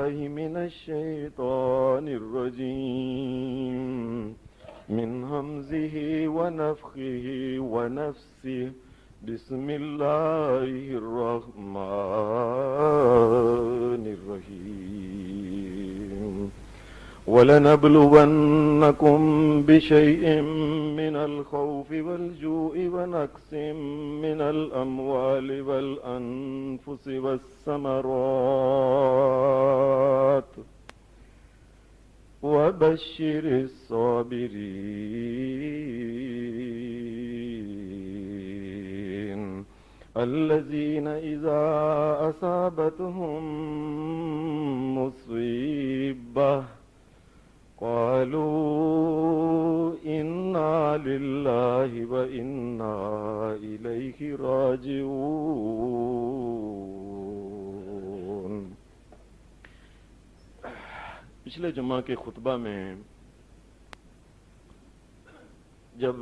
بالله من الشيطان الرجيم من همزه ونفخه ونفسه بسم الله الرحمن الرحيم ولنبلونكم بشيء من الخوف والجوع ونقص من الأموال والأنفس والثمرات وبشر الصابرين الذين إذا أصابتهم مصيبة قالوا إنا لله وإنا إليه راجعون۔ پچھلے جمعہ کے خطبہ میں جب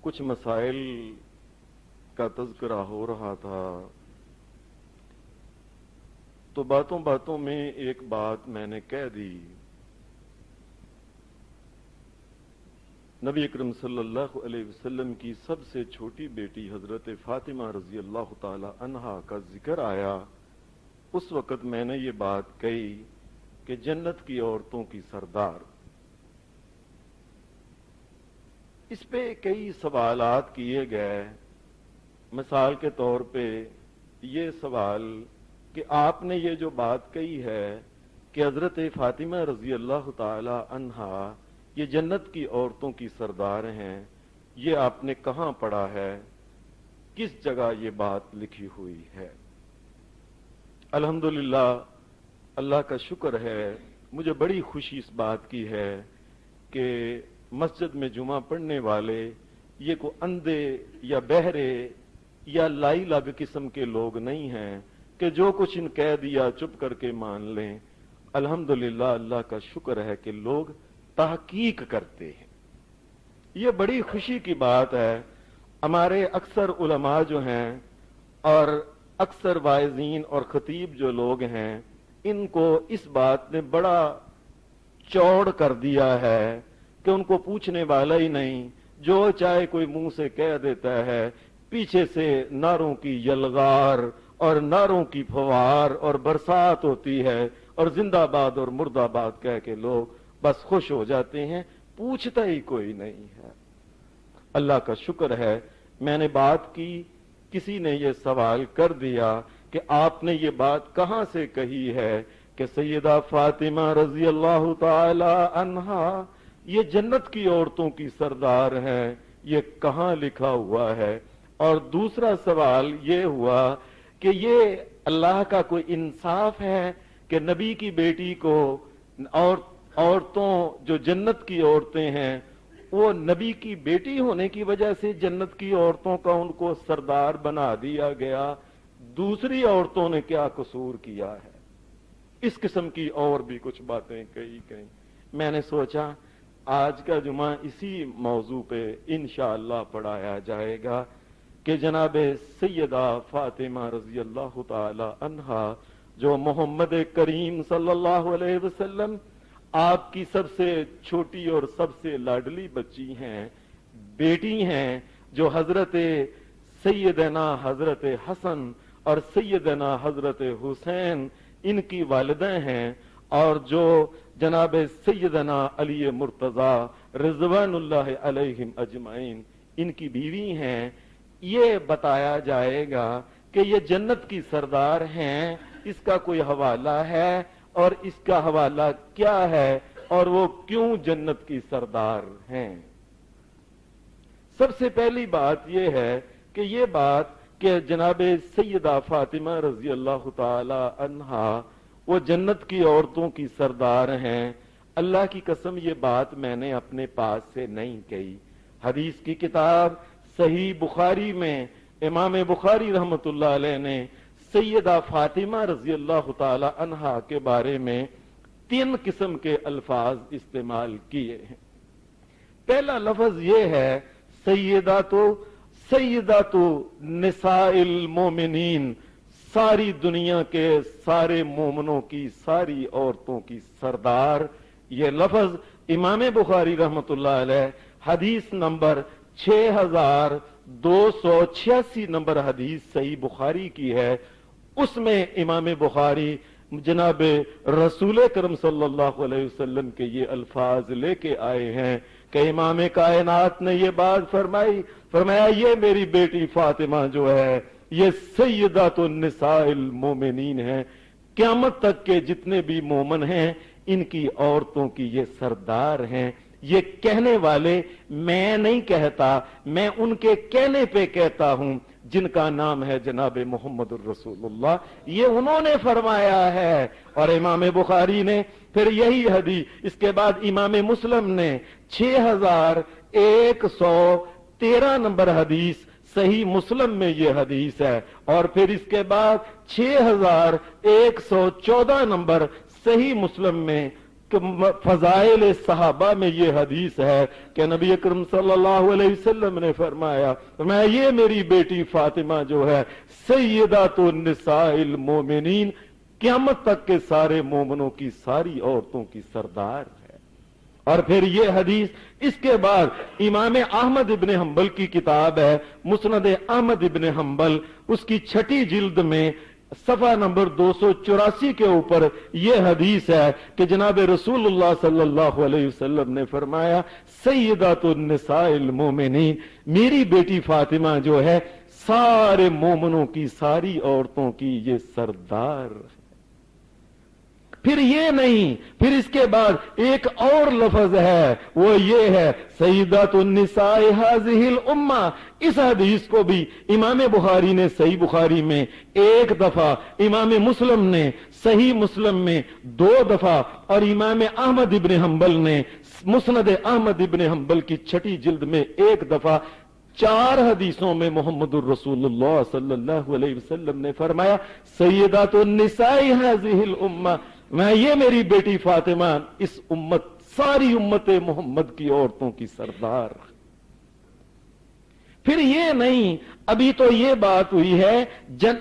کچھ مسائل کا تذکرہ ہو رہا تھا تو باتوں باتوں میں ایک بات میں نے کہہ دی۔ نبی اکرم صلی اللہ علیہ وسلم کی سب سے چھوٹی بیٹی حضرت فاطمہ رضی اللہ تعالی عنہا کا ذکر آیا۔ اس وقت میں نے یہ بات کہی کہ جنت کی عورتوں کی سردار۔ اس پہ کئی سوالات کیے گئے۔ مثال کے طور پہ یہ سوال کہ آپ نے یہ جو بات کہی ہے کہ حضرت فاطمہ رضی اللہ تعالی عنہا یہ جنت کی عورتوں کی سردار ہیں، یہ آپ نے کہاں پڑھا ہے؟ کس جگہ یہ بات لکھی ہوئی ہے؟ الحمدللہ اللہ کا شکر ہے، مجھے بڑی خوشی اس بات کی ہے کہ مسجد میں جمعہ پڑھنے والے یہ کو اندھے یا بہرے یا لائی لگ قسم کے لوگ نہیں ہیں کہ جو کچھ ان کہہ دیا چپ کر کے مان لیں۔ الحمدللہ اللہ کا شکر ہے کہ لوگ تحقیق کرتے ہیں، یہ بڑی خوشی کی بات ہے۔ ہمارے اکثر علماء جو ہیں اور اکثر واعظین اور خطیب جو لوگ ہیں ان کو اس بات نے بڑا چوڑ کر دیا ہے کہ ان کو پوچھنے والا ہی نہیں، جو چاہے کوئی منہ سے کہہ دیتا ہے، پیچھے سے نعروں کی یلغار اور نعروں کی فوار اور برسات ہوتی ہے اور زندہ باد اور مردہ باد کہہ کے لوگ بس خوش ہو جاتے ہیں، پوچھتا ہی کوئی نہیں ہے۔ اللہ کا شکر ہے میں نے بات کی، کسی نے یہ سوال کر دیا کہ آپ نے یہ بات کہاں سے کہی ہے کہ سیدہ فاطمہ رضی اللہ تعالی عنہا یہ جنت کی عورتوں کی سردار ہیں، یہ کہاں لکھا ہوا ہے؟ اور دوسرا سوال یہ ہوا کہ یہ اللہ کا کوئی انصاف ہے کہ نبی کی بیٹی کو اور عورتوں جو جنت کی عورتیں ہیں وہ نبی کی بیٹی ہونے کی وجہ سے جنت کی عورتوں کا ان کو سردار بنا دیا گیا، دوسری عورتوں نے کیا قصور کیا ہے؟ اس قسم کی اور بھی کچھ باتیں کہی گئیں۔ میں نے سوچا آج کا جمعہ اسی موضوع پہ انشاءاللہ پڑھایا جائے گا کہ جناب سیدہ فاطمہ رضی اللہ تعالی عنہا جو محمد کریم صلی اللہ علیہ وسلم آپ کی سب سے چھوٹی اور سب سے لاڈلی بچی ہیں، بیٹی ہیں، جو حضرت سیدنا حضرت حسن اور سیدنا حضرت حسین ان کی والدہ ہیں، اور جو جناب سیدنا علی مرتضی رضوان اللہ علیہم اجمعین ان کی بیوی ہیں۔ یہ بتایا جائے گا کہ یہ جنت کی سردار ہیں، اس کا کوئی حوالہ ہے اور اس کا حوالہ کیا ہے اور وہ کیوں جنت کی سردار ہیں؟ سب سے پہلی بات یہ ہے کہ یہ بات کہ جناب سیدہ فاطمہ رضی اللہ تعالی عنہا وہ جنت کی عورتوں کی سردار ہیں، اللہ کی قسم یہ بات میں نے اپنے پاس سے نہیں کہی۔ حدیث کی کتاب صحیح بخاری میں امام بخاری رحمت اللہ علیہ نے سیدہ فاطمہ رضی اللہ تعالی عنہا کے بارے میں 3 قسم کے الفاظ استعمال کیے ہیں۔ پہلا لفظ یہ ہے سیدہ تو نساء المومنین، सारी दुनिया के सारे मोमनों की सारी औरतों की सरदार। ये लफ्ज इमाम बुखारी रहमतुल्लाह अलैह हदीस नंबर 6286 नंबर हदीस सही बुखारी की है। उसमें इमाम बुखारी जनाब रसूल करम सल्लल्लाहु अलैहि वसल्लम के ये अल्फाज लेके आए हैं कि इमाम कायनात ने ये बात फरमाई, फरमाया ये मेरी बेटी फातिमा जो है ये सैयदातुन निसाइल मोमिनीन है, क़यामत तक के जितने भी मोमन हैं इनकी औरतों की ये सरदार हैं। ये कहने वाले मैं नहीं कहता, मैं उनके कहने पे कहता हूं जिनका नाम है जनाब मोहम्मद रसूलुल्लाह, ये उन्होंने फरमाया है। और इमाम बुखारी ने फिर यही हदीस, इसके बाद इमाम मुस्लिम ने 6113 नंबर हदीस सही मुस्लिम में ये हदीस है, और फिर इसके बाद 6114 नंबर सही मुस्लिम में फजाइल सहाबा में ये हदीस है कि नबी अकरम सल्लल्लाहु अलैहि वसल्लम ने फरमाया, मैं ये मेरी बेटी फातिमा जो है सैयदातुन निसाइल मोमिनीन, क़यामत तक के सारे मोमनों की सारी औरतों की सरदार है। और फिर ये हदीस इसके बाद इमाम अहमद इब्न हंबल की किताब है मुस्नद अहमद इब्न हंबल, उसकी 6ठी जिल्द में सफा नंबर 284 के ऊपर यह हदीस है कि जनाब रसूलुल्लाह सल्लल्लाहु अलैहि वसल्लम ने फरमाया, सैयदातुन निसाइल मोमिनीन, मेरी बेटी फातिमा जो है सारे मोमनों की सारी औरतों की ये सरदार। फिर ये नहीं, फिर इसके बाद एक और लफ्ज है, वो ये है सैयदातुन निसाए हाज़िहिल उम्मा। इस हदीस को भी इमाम बुखारी ने सही बुखारी में एक दफा, इमाम मुस्लिम ने सही मुस्लिम में 2 दफा, और इमाम अहमद इब्न हंबल ने मुस्नद अहमद इब्न हंबल की 6ठी जिल्द में एक दफा 4 हदीसों में मोहम्मदुर रसूलुल्लाह सल्लल्लाहु अलैहि वसल्लम ने फरमाया, सैयदातुन निसाए हाज़िहिल उम्मा, मैं ये मेरी बेटी फातिमा इस उम्मत सारी उम्मत मोहम्मद की औरतों की सरदार। फिर ये नहीं, अभी तो ये बात हुई है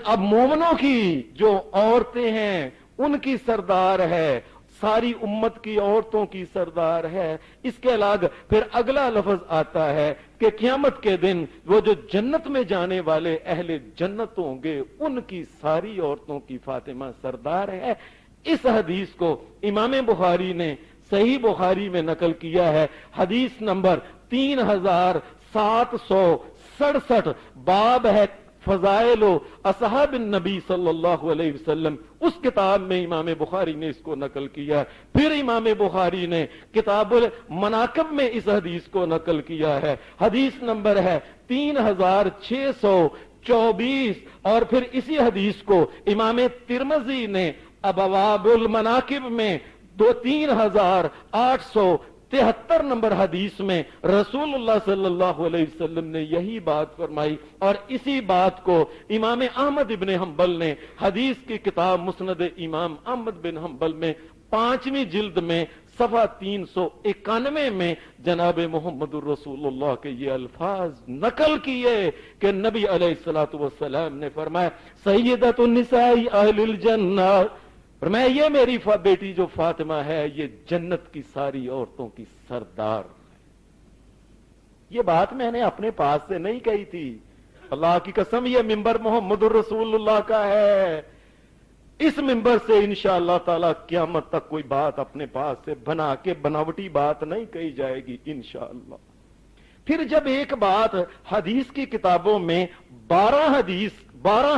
अब मोमनों की जो औरतें हैं उनकी सरदार है, सारी उम्मत की औरतों की सरदार है। इसके अलावा फिर अगला लफ्ज आता है कि क़यामत के दिन वो जो जन्नत में जाने वाले अहले जन्नत होंगे उनकी सारी औरतों की फातिमा सरदार है। इस हदीस को इमाम बुखारी ने सही बुखारी में नकल किया है, हदीस नंबर 3767, बाब है फजाइलो असहाब नबी सल्लल्लाहु अलैहि वसल्लम, उस किताब में इमाम बुखारी ने इसको नकल किया। फिर इमाम बुखारी ने किताबुल मनाकिब में इस हदीस को नकल किया है, हदीस नंबर है 3624, और फिर इसी हदीस को इमाम तिरमिज़ी ने अबवाबुल मनाकिब में 3873 नंबर हदीस में रसूलुल्लाह सल्लल्लाहु अलैहि वसल्लम ने यही बात फरमाई। और इसी बात को इमाम अहमद इब्न हंबल ने हदीस की किताब मुस्नद इमाम अहमद बिन हंबल में 5वीं जिल्द में सफा 391 में जनाब मोहम्मदुर रसूलुल्लाह के ये अल्फाज नकल किए कि नबी अलैहिस्सलातु वस्सलाम ने फरमाया, सैयदतुन निसाई अहलिल जन्नह, फरमाया ये मेरी बेटी जो फातिमा है ये जन्नत की सारी औरतों की सरदार। ये बात मैंने अपने पास से नहीं कही थी, अल्लाह की कसम ये मिंबर मोहम्मदुर रसूलुल्लाह का है। इस मिंबर से इंशाअल्लाह ताला क़यामत तक कोई बात अपने पास से बना के बनावटी बात नहीं कही जाएगी इंशाअल्लाह। फिर जब एक बात हदीस की किताबों में 12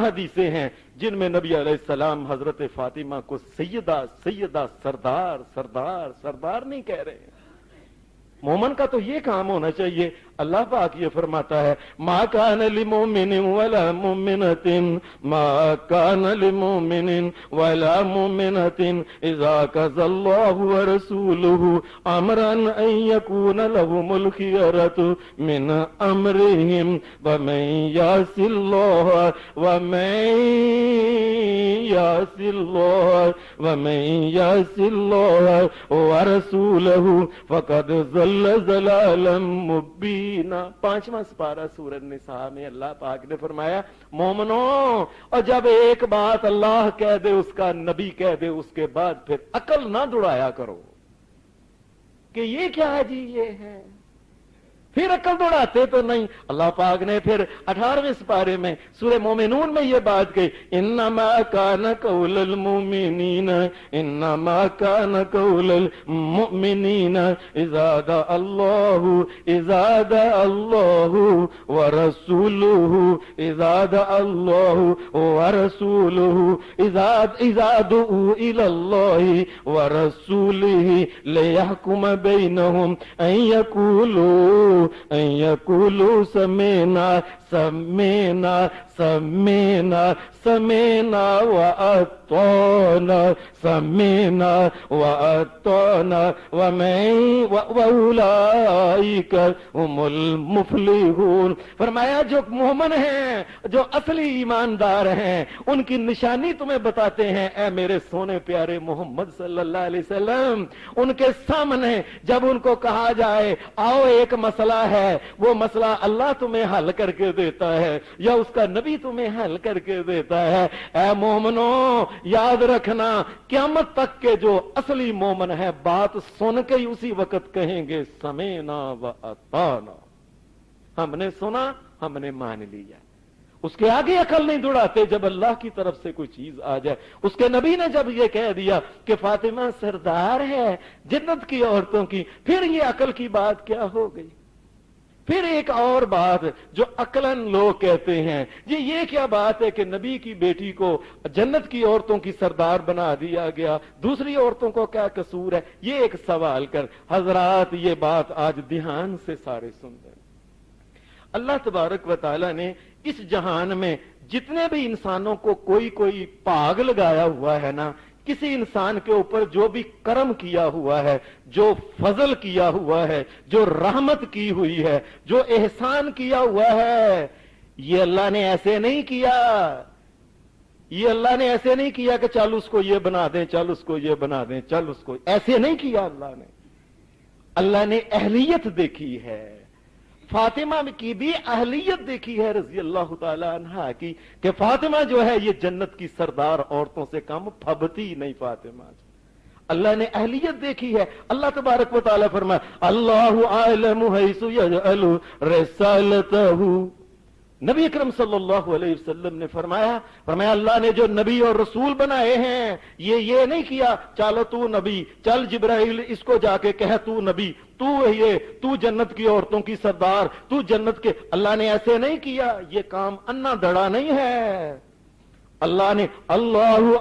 हदीसें हैं जिनमें नबी अलैहिस्सलाम हजरत फातिमा को सैयदा सैयदा सरदार सरदार सरदार नहीं कह रहे हैं। मोमन का तो ये काम होना चाहिए। अल्लाह पाक ये फरमाता है, मा कान लिमुमिनिन वला मुमिनतिन, मा कान लिमुमिनिन वला मुमिनतिन इज़ा कज़ल्लाहु व रसूलुहु अमरन अन यकून लहुमुल खियरतु मिन अमरिहिम व मन यासिल्लाह व मन यासिल्लाह व रसूलहु फक़द ज़ल्ल ज़लालन मुबीना। मुमिनीन, 5वां सिपारा सूरह निसा में अल्लाह पाक ने फरमाया, मोमनो, और जब एक बात अल्लाह कह दे, उसका नबी कह दे, उसके बाद फिर अकल ना दौड़ाया करो कि ये क्या है जी, ये है, फिर अकल दौड़ाते तो नहीं। अल्लाह पाक ने फिर 18वें सिपारे में सूरह मोमिनून में ये बात कही, इन्नमा कान कौलल मुमिनीन, इन्नमा कान कौलल मुमिनीन इज़ा अल्लाहु व रसूलुहु, इज़ा अल्लाहु व रसूलुहु, इज़ा दुऊ इलल्लाहि व रसूलिहि लियहकुम बैनहुम अन यकूलू समेना समेना समेना समेना व अतौना, समेना व अतौना व उलाइका हुमुल मुफलिहून। फरमाया जो मोमिन हैं, जो असली ईमानदार हैं, उनकी निशानी तुम्हें बताते हैं ऐ मेरे सोने प्यारे मोहम्मद सल्लल्लाहु अलैहि वसल्लम। उनके सामने जब उनको कहा जाए आओ एक मसला है, वो मसला अल्लाह तुम्हें हल करके देता है या उसका नबी तुम्हें हल करके देता है, ऐ मोमनो याद रखना, क़यामत तक के जो असली मोमन है बात सुन के ही उसी वक्त कहेंगे समेना व अताना, हमने सुना, हमने मान लिया। उसके आगे अकल नहीं दौड़ाते जब अल्लाह की तरफ से कोई चीज आ जाए। उसके नबी ने जब ये कह दिया कि फातिमा सरदार है जन्नत की औरतों की, फिर ये अकल की बात क्या हो गई। फिर एक और बात जो अकलन लोग कहते हैं, ये क्या बात है कि नबी की बेटी को जन्नत की औरतों की सरदार बना दिया गया, दूसरी औरतों को क्या कसूर है। ये एक सवाल कर हजरात, ये बात आज ध्यान से सारे सुन लें। अल्लाह तबारक व तआला ने इस जहान में जितने भी इंसानों को कोई भाग लगाया हुआ है ना, किसी इंसान के ऊपर जो भी कर्म किया हुआ है, जो फजल किया हुआ है, जो रहमत की हुई है, जो एहसान किया हुआ है, ये अल्लाह ने ऐसे नहीं किया। ये अल्लाह ने ऐसे नहीं किया कि चल उसको ये बना दें, चल उसको ये बना दें, चल उसको, ऐसे नहीं किया अल्लाह ने। अल्लाह ने अहलियत देखी है। फातिमा की भी अहलियत देखी है रजी अल्लाह ताला अन्हा की, कि फातिमा जो है ये जन्नत की सरदार औरतों से कम फबती नहीं फातिमा। अल्लाह ने अहलियत देखी है। अल्लाह तबारक व तआला फरमाया, अल्लाहु आलमु हैसु यजअलु रिसालतहु। नबी अकरम सल्लल्लाहु अलैहि वसल्लम ने फरमाया अल्लाह ने जो नबी और रसूल बनाए हैं, ये नहीं किया चलो तू नबी, चल जिब्राइल इसको जाके कह तू नबी, तू जन्नत की औरतों की सरदार, तू जन्नत के। अल्लाह ने ऐसे नहीं किया। ये काम अन्ना धड़ा नहीं है। अल्लाह ने अल्लाहु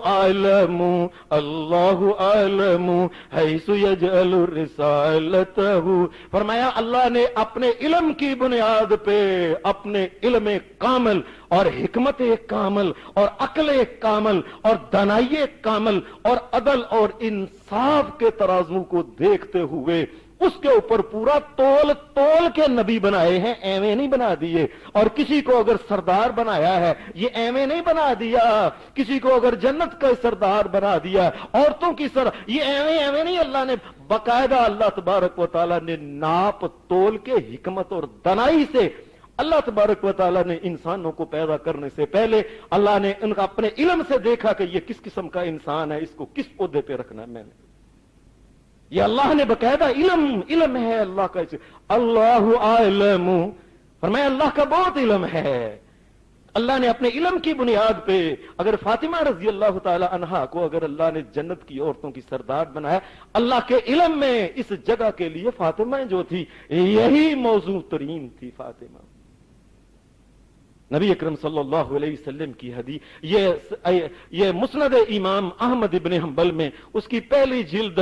आलमु हैसु यजअलु रिसालतहु फरमाया, अल्लाह ने अपने इल्म की बुनियाद पे, अपने इल्म कामल और हिकमत कामल और अक्ल कामल और दनाई कामल और अदल और इंसाफ के तराजू को देखते हुए उसके ऊपर पूरा तोल के नबी बनाए हैं, एवं नहीं बना दिए। और किसी को अगर सरदार बनाया है, ये एवं नहीं बना दिया। किसी को अगर जन्नत का सरदार बना दिया, औरतों की ये एवं नहीं, अल्लाह ने बाकायदा, अल्लाह तबारक व तआला ने नाप तोल के हिकमत और दनाई से, अल्लाह तबारक व तआला ने इंसानों को पैदा करने से पहले अल्लाह ने उनका अपने इल्म से देखा कि ये किस किस्म का इंसान है, इसको किस ओहदे पे रखना है। मैंने ये अल्लाह ने बकायदा इल्म है अल्लाह का। अल्लाहु आलमु फरमाया, अल्लाह का बहुत इल्म है। अल्लाह ने अपने इल्म की बुनियाद पे अगर फातिमा रजी अल्लाह ताला अन्हा को अगर अल्लाह ने जन्नत की औरतों की सरदार बनाया, अल्लाह के इल्म में इस जगह के लिए फातिमा जो थी यही मौजू तरीन थी। फातिमा नबी अकरम सल्लल्लाहु अलैहि वसल्लम की हदीस, ये मुस्नद इमाम अहमद इब्न हंबल में उसकी पहली जिल्द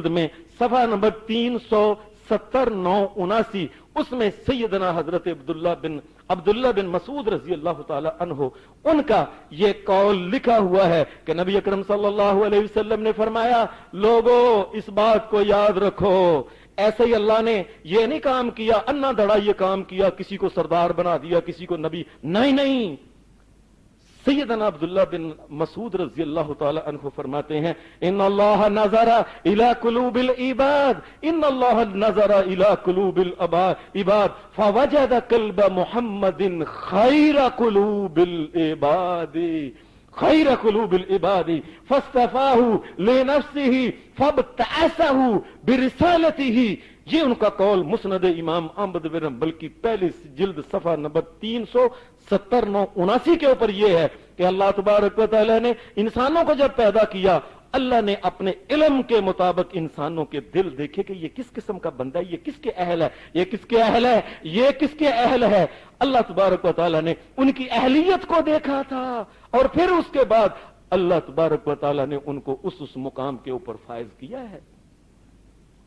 में सफा नंबर 370-979 उसमें सैयदना हजरत अब्दुल्ला बिन मसूद रजी अल्लाह ताला अन्हो उनका ये कौल लिखा हुआ है कि नबी अकरम सल्लल्लाहु अलैहि वसल्लम ने फरमाया, लोगों इस बात को याद रखो, ऐसे ही अल्लाह ने ये नहीं काम किया, अन्ना धड़ा ये काम किया, किसी को सरदार बना दिया, किसी को नबी, नहीं, सैयदना अब्दुल्लाह बिन मसूद रजी अल्लाह ताला अन्हु फरमाते हैं, इन्नल्लाह नज़रा इला कुलूबिल इबाद, इन्नल्लाह नज़रा इला कुलूबिल इबाद फवजद कल्ब मुहम्मदिन खैर कुलूबिल इबादी, खैर कुलूबिल इबादी फस्तफाहु लिनफ्सिही फबतअसहु बिरिसालतिही। ये उनका कौल मुस्नद इमाम अहमद बिन हंबल की पहली जिल्द सफा नंबर 370-79 के ऊपर ये है कि अल्लाह तबारक व तआला ने इंसानों को जब पैदा किया, अल्लाह ने अपने इल्म के मुताबिक इंसानों के दिल देखे कि ये किस किस्म का बंदा है, ये किसके अहल है, ये किसके अहल है, ये किसके अहल है। अल्लाह तबारक व तआला ने उनकी अहलियत को देखा था और फिर उसके बाद अल्लाह तबारक व तआला ने उनको उस मुकाम के ऊपर फायज किया है।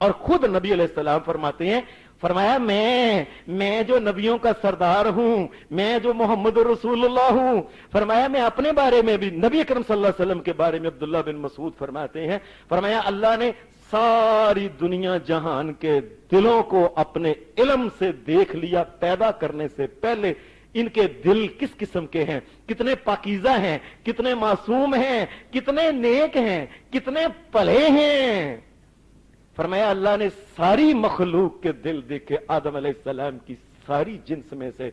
और खुद नबी अलैहिस्सलाम फरमाते हैं, फरमाया मैं जो नबियों का सरदार हूं, मैं जो मोहम्मद रसूलुल्लाह हूं, फरमाया मैं अपने बारे में भी, नबी अकरम सल्लल्लाहु अलैहि वसल्लम के बारे में अब्दुल्लाह बिन मसूद फरमाते हैं, फरमाया अल्लाह ने सारी दुनिया जहान के दिलों को अपने इल्म से देख लिया। पैदा करने से पहले इनके दिल किस किस्म के हैं, कितने पाकीज़ा हैं, कितने मासूम हैं, कितने नेक हैं, कितने भले हैं। फरमाया अल्लाह ने सारी मखलूक के दिल देखे, आदम अलैहिस्सलाम की सारी जिन्स में से,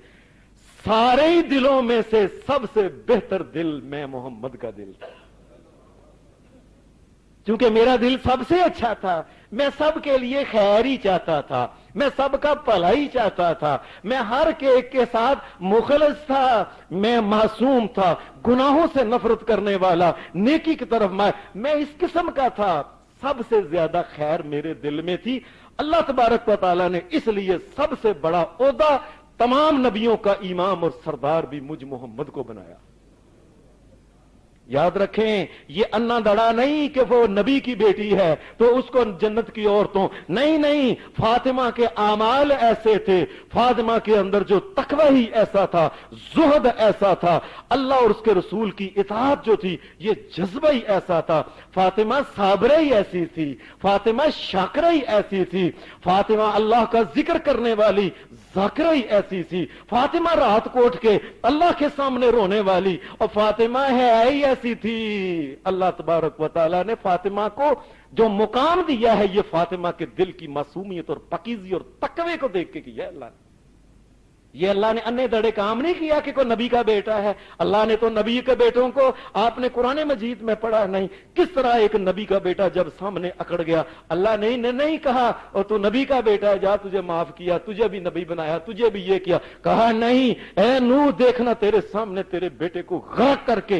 सारे ही दिलों में से सबसे बेहतर दिल मैं मोहम्मद का दिल था, क्योंकि मेरा दिल सबसे अच्छा था। मैं सबके लिए खैर ही चाहता था, मैं सबका भला ही चाहता था, मैं हर एक के साथ मुखलिस था, मैं मासूम था, गुनाहों से नफरत करने वाला, नेकी की तरफ मैं इस किस्म का था। सबसे ज्यादा खैर मेरे दिल में थी। अल्लाह तबारक व तआला ने इसलिए सबसे बड़ा ओहदा, तमाम नबियों का इमाम और सरदार भी मुझ मोहम्मद को बनाया। याद रखें, ये अन्ना दड़ा नहीं कि वो नबी की बेटी है तो उसको जन्नत की औरतों, नहीं नहीं, फातिमा के आमाल ऐसे थे, फातिमा के अंदर जो तकवा ही ऐसा था, जुहद ऐसा था, अल्लाह और उसके रसूल की इताअत जो थी ये जज्बा ही ऐसा था। फातिमा साबरा ही ऐसी थी, फातिमा शाकरा ही ऐसी थी, फातिमा अल्लाह का जिक्र करने वाली जाकिरा ही ऐसी थी, फातिमा रात को उठ के अल्लाह के सामने रोने वाली, और फातिमा है ही ऐसी थी। अल्लाह तबारक व तआला ने फातिमा को जो मुकाम दिया है, ये फातिमा के दिल की मासूमियत और पकीजी और तकवे को देख के किया अल्लाह ने। ये अल्लाह ने अन्ने दड़े काम नहीं किया कि कोई नबी का बेटा है। अल्लाह ने तो नबी के बेटों को, आपने कुरान मजीद में पढ़ा नहीं, किस तरह एक नबी का बेटा जब सामने अकड़ गया, अल्लाह ने नहीं कहा और तू नबी का बेटा है, जा तुझे माफ किया, तुझे भी नबी बनाया, तुझे भी ये किया। कहा नहीं, ए नूह देखना तेरे सामने तेरे बेटे को गर्क करके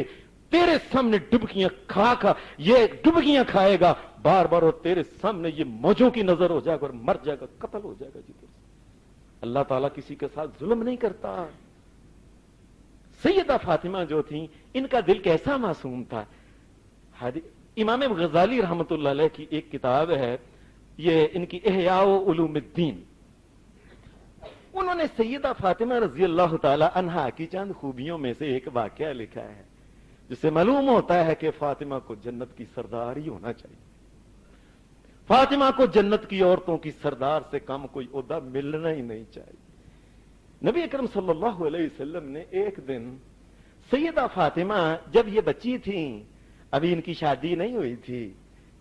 तेरे सामने डुबकियां खा ये डुबकियां खाएगा बार बार, और तेरे सामने ये मौजों की नजर हो जाएगा और मर जाएगा, कत्ल हो जाएगा। जी अल्लाह ताला किसी के साथ जुल्म नहीं करता। सैयदा फातिमा जो थी, इनका दिल कैसा मासूम था। इमाम गजाली रहमतुल्लाह अलैह की एक किताब है, ये इनकी इहयाउ उलूमुद्दीन, उन्होंने सैयदा फातिमा रजी अल्लाह ताला अन्हा की चंद खूबियों में से एक वाकया लिखा है, जिससे मालूम होता है कि फातिमा को जन्नत की सरदार ही होना चाहिए। फातिमा को जन्नत की औरतों की सरदार से कम कोई ओहदा मिलना ही नहीं चाहिए। नबी अकरम सल्लल्लाहु अलैहि वसल्लम ने एक दिन सैयदा फातिमा, जब ये बच्ची थी, अभी इनकी शादी नहीं हुई थी,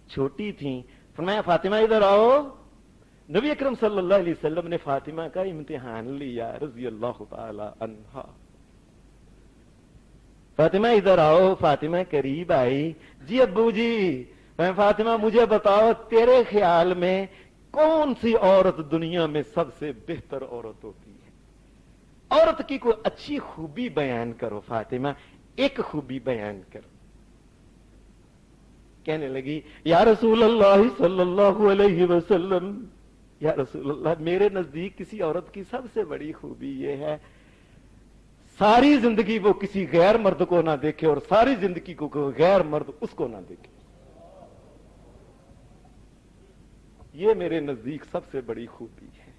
छोटी थी, फरमाया फातिमा इधर आओ। नबी अकरम सल्लल्लाहु अलैहि वसल्लम ने फातिमा का इम्तिहान लिया रज़ी अल्लाह ताला अन्हा। फातिमा इधर आओ। फातिमा करीब आई। जी अब्बू जी, फातिमा मुझे बताओ, तेरे ख्याल में कौन सी औरत दुनिया में सबसे बेहतर औरत होती है? औरत की कोई अच्छी खूबी बयान करो फातिमा, एक खूबी बयान करो। कहने लगी, या रसूल अल्लाह सल्लल्लाहु अलैहि वसल्लम, या रसूल अल्लाह, मेरे नजदीक किसी औरत की सबसे बड़ी खूबी यह है, सारी जिंदगी वो किसी गैर मर्द को ना देखे और सारी जिंदगी को कोई गैर मर्द उसको ना देखे। ये मेरे नजदीक सबसे बड़ी खूबी है।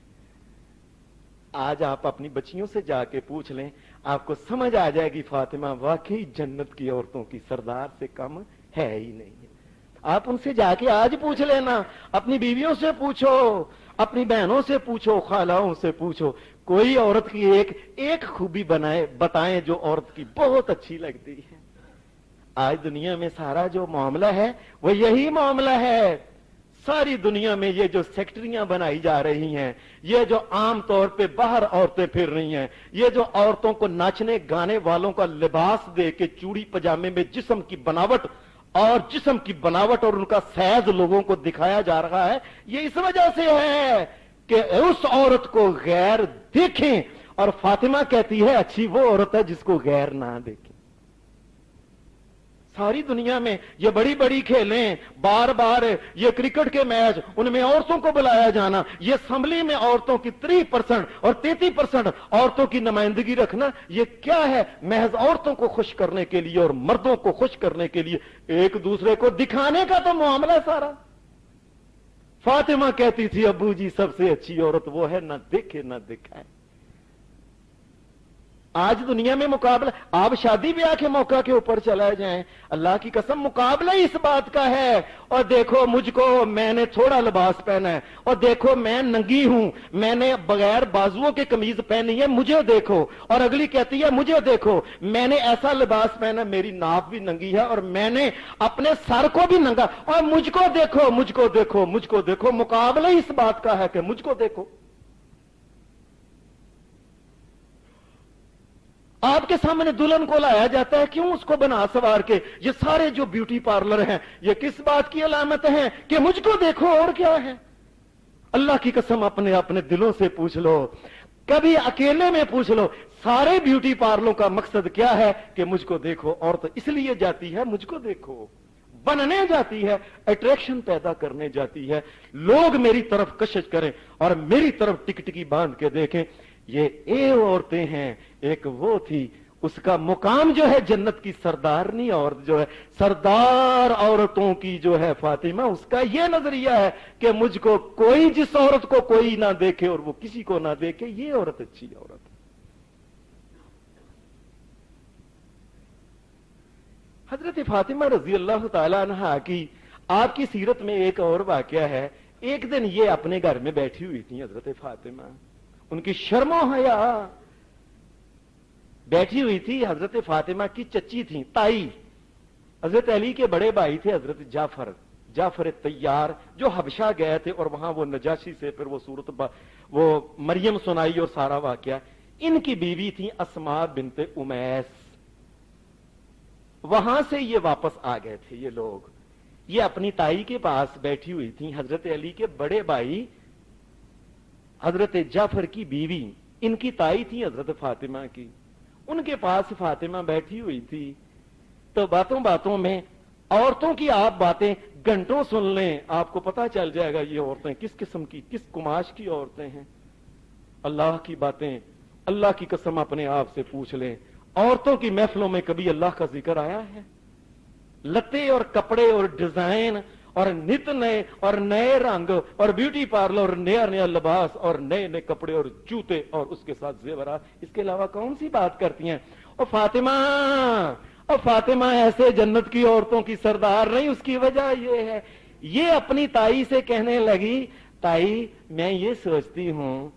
आज आप अपनी बच्चियों से जाके पूछ लें, आपको समझ आ जाएगी फातिमा वाकई जन्नत की औरतों की सरदार से कम है ही नहीं है। आप उनसे जाके आज पूछ लेना, अपनी बीवियों से पूछो, अपनी बहनों से पूछो, खालाओं से पूछो, कोई औरत की एक खूबी बताएं जो औरत की बहुत अच्छी लगती है। आज दुनिया में सारा जो मामला है वो यही मामला है। सारी दुनिया में ये जो सेक्टरियां बनाई जा रही हैं, ये जो आम तौर पे बाहर औरतें फिर रही हैं, ये जो औरतों को नाचने गाने वालों का लिबास दे के चूड़ी पजामे में जिस्म की बनावट और उनका सैज लोगों को दिखाया जा रहा है, ये इस वजह से है कि उस औरत को गैर देखें। और फातिमा कहती है अच्छी वो औरत है जिसको गैर ना देखे। सारी दुनिया में ये बड़ी बड़ी खेलें, बार बार ये क्रिकेट के मैच, उनमें औरतों को बुलाया जाना, ये असेंबली में औरतों की 30% और 33% औरतों की नुमाइंदगी रखना, ये क्या है? महज औरतों को खुश करने के लिए और मर्दों को खुश करने के लिए, एक दूसरे को दिखाने का तो मामला सारा। फातिमा कहती थी अब्बू जी सबसे अच्छी औरत वो है ना देखे ना दिखाए। आज दुनिया में मुकाबला, आप शादी ब्याह के मौका के ऊपर चलाए जाएं, अल्लाह की कसम मुकाबला इस बात का है। और देखो मुझको, मैंने थोड़ा लिबास पहना है, और देखो मैं नंगी हूं, मैंने बगैर बाजुओं की कमीज पहनी है, मुझे देखो। और अगली कहती है मुझे देखो, मैंने ऐसा लिबास पहना, मेरी नाप भी नंगी है और मैंने अपने सर को भी नंगा, और मुझको देखो मुझको देखो मुझको देखो। मुकाबला इस बात का है कि मुझको देखो। आपके सामने दुल्हन को लाया जाता है, क्यों उसको बना सवार के? ये सारे जो ब्यूटी पार्लर हैं, ये किस बात की अलामत है कि मुझको देखो, और क्या है? अल्लाह की कसम अपने अपने दिलों से पूछ लो, कभी अकेले में पूछ लो, सारे ब्यूटी पार्लरों का मकसद क्या है कि मुझको देखो। औरत इसलिए जाती है मुझको देखो, बनने जाती है, अट्रैक्शन पैदा करने जाती है, लोग मेरी तरफ कशिश करें और मेरी तरफ टिकटिकी बांध के देखें। ये औरतें हैं, एक वो थी, उसका मुकाम जो है जन्नत की सरदारनी औरत जो है, सरदार औरतों की जो है फातिमा, उसका ये नजरिया है कि मुझको कोई, जिस औरत को कोई ना देखे और वो किसी को ना देखे, ये औरत अच्छी औरत है। हजरत फातिमा रजी अल्लाह तआला अन्हा की आपकी सीरत में एक और वाकया है। एक दिन ये अपने घर में बैठी हुई थी हजरत फातिमा, उनकी शर्मो हया, बैठी हुई थी। हजरत फातिमा की चच्ची थी, ताई, हजरत अली के बड़े भाई थे हजरत जाफर तैयार, जो हबशा गए थे और वहां वो नजाशी से फिर वो सूरत वो मरियम सुनाई और सारा वाकया। इनकी बीवी थी अस्मा बिनते उमैस। वहां से ये वापस आ गए थे ये लोग, ये अपनी ताई के पास बैठी हुई थी। हजरत अली के बड़े भाई हजरत जाफर की बीवी, इनकी ताई थी हजरत फातिमा की, उनके पास फातिमा बैठी हुई थी। तो बातों बातों में औरतों की आप बातें घंटों सुन लें, आपको पता चल जाएगा ये औरतें किस किस्म की, किस कुमाश की औरतें हैं। अल्लाह की बातें, अल्लाह की कसम अपने आप से पूछ लें, औरतों की महफिलों में कभी अल्लाह का जिक्र आया है? लत्ते और कपड़े और डिजाइन और नित नए और नए रंग और ब्यूटी पार्लर और नया नया लिबास और नए नए कपड़े और जूते और उसके साथ जेवरात, इसके अलावा कौन सी बात करती हैं? और फातिमा ऐसे जन्नत की औरतों की सरदार नहीं। उसकी वजह ये है, ये अपनी ताई से कहने लगी, ताई मैं ये सोचती हूं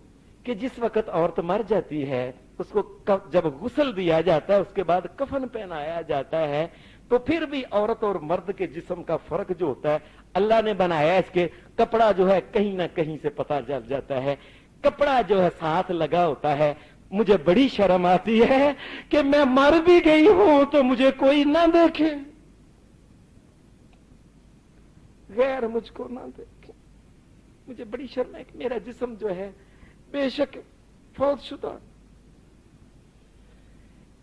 कि जिस वक्त औरत मर जाती है उसको जब गुस्ल दिया जाता है, उसके बाद कफन पहनाया जाता है, तो फिर भी औरत और मर्द के जिस्म का फर्क जो होता है अल्लाह ने बनाया, इसके कपड़ा जो है कहीं ना कहीं से पता चल जाता है, कपड़ा जो है साथ लगा होता है। मुझे बड़ी शर्म आती है कि मैं मर भी गई हूं तो मुझे कोई ना देखे, गैर मुझको ना देखे। मुझे बड़ी शर्म है कि मेरा जिस्म जो है बेशक फौतशुदा।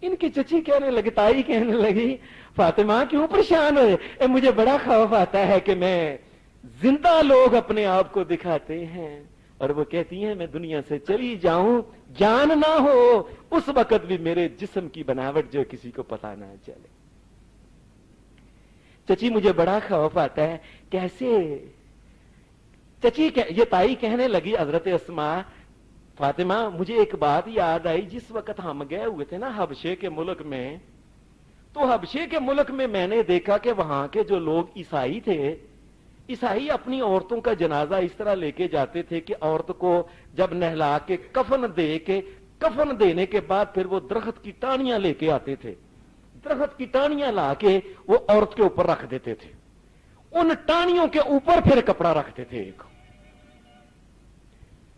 इनकी चची कहने लगी, ताई कहने लगी, फातिमा क्यों परेशान हो? मुझे बड़ा खौफ आता है कि मैं, जिंदा लोग अपने आप को दिखाते हैं और वो कहती हैं मैं दुनिया से चली जाऊं, जान ना हो, उस वक्त भी मेरे जिस्म की बनावट जो किसी को पता ना चले। चची मुझे बड़ा खौफ आता है। कैसे? चची ये ताई कहने लगी, हजरत अस्मा, फातिमा मुझे एक बात याद आई, जिस वक्त हम गए हुए थे ना हबशे के मुल्क में, तो हबशे के मुल्क में मैंने देखा कि वहां के जो लोग ईसाई थे, ईसाई अपनी औरतों का जनाजा इस तरह लेके जाते थे कि औरत को जब नहला के कफन देने के बाद फिर वो दरख्त की टाहनियां लेके आते थे, दरख्त की टाहनियां ला के वो औरत के ऊपर रख देते थे, उन टाहनियों के ऊपर फिर कपड़ा रखते थे एक।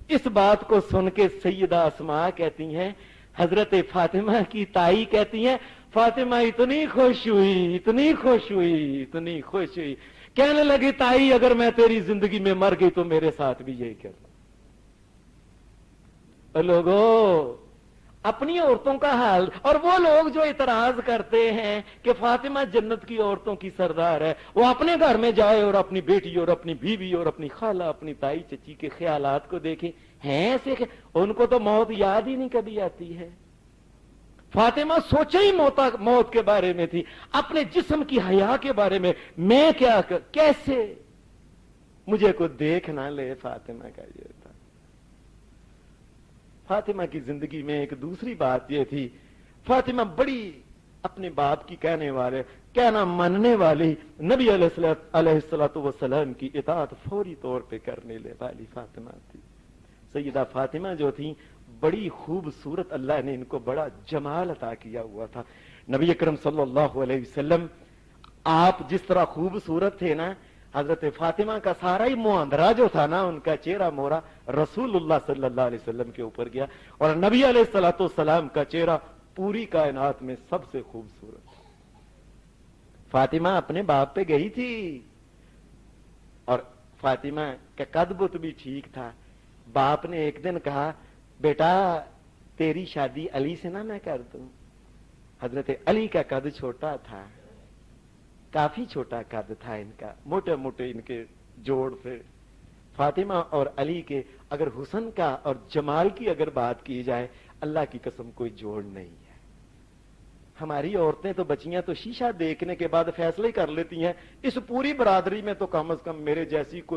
इस बात को सुन के सैयदा अस्मा कहती हैं, हजरत फातिमा की ताई कहती हैं, फातिमा इतनी खुश हुई, इतनी खुश हुई, इतनी खुश हुई, कहने लगी ताई अगर मैं तेरी जिंदगी में मर गई तो मेरे साथ भी यही करना। लोगों, अपनी औरतों का हाल, और वो लोग जो इतराज करते हैं कि फातिमा जन्नत की औरतों की सरदार है, वो अपने घर में जाए और अपनी बेटी और अपनी बीवी और अपनी खाला, अपनी ताई चची के ख्यालात को देखे, हैं ऐसे, उनको तो मौत याद ही नहीं कभी आती है। फातिमा सोचे ही मौत के बारे में थी, अपने जिस्म की हया के बारे में, मैं क्या कैसे मुझे को देख ना ले, फातिमा का ये था। फातिमा की जिंदगी में एक दूसरी बात यह थी, फातिमा बड़ी अपने बाप की कहना मानने वाली, नबी अलैहिस्सलातु वस्सलाम की इताअत फौरी तौर पे करने वाली फातिमा थी। सैयदा फातिमा जो थी बड़ी खूबसूरत, अल्लाह ने इनको बड़ा जमाल अता किया हुआ था। नबी अकरम सल्लल्लाहु अलैहि वसल्लम आप जिस तरह खूबसूरत थे ना, हजरत फातिमा का सारा ही मुहांदरा जो था ना, उनका चेहरा मोहरा रसूलुल्लाह सल्लल्लाहु अलैहि वसल्लम के ऊपर गया, और नबी अलैहिस्सलातु वस्सलाम का चेहरा पूरी कायनात में सबसे खूबसूरत। फातिमा अपने बाप पे गई थी और फातिमा का कद बुत भी ठीक था। बाप ने एक दिन कहा, बेटा तेरी शादी अली से ना मैं कर दूं। हजरत अली का कद छोटा था, काफी छोटा कद था इनका, मोटे मोटे इनके जोड़ थे। फातिमा और अली के अगर हुस्न का और जमाल की अगर बात की जाए, अल्लाह की कसम कोई जोड़ नहीं है। हमारी औरतें तो बच्चियां तो शीशा देखने के बाद फैसले कर लेती हैं, इस पूरी बरादरी में तो कम से कम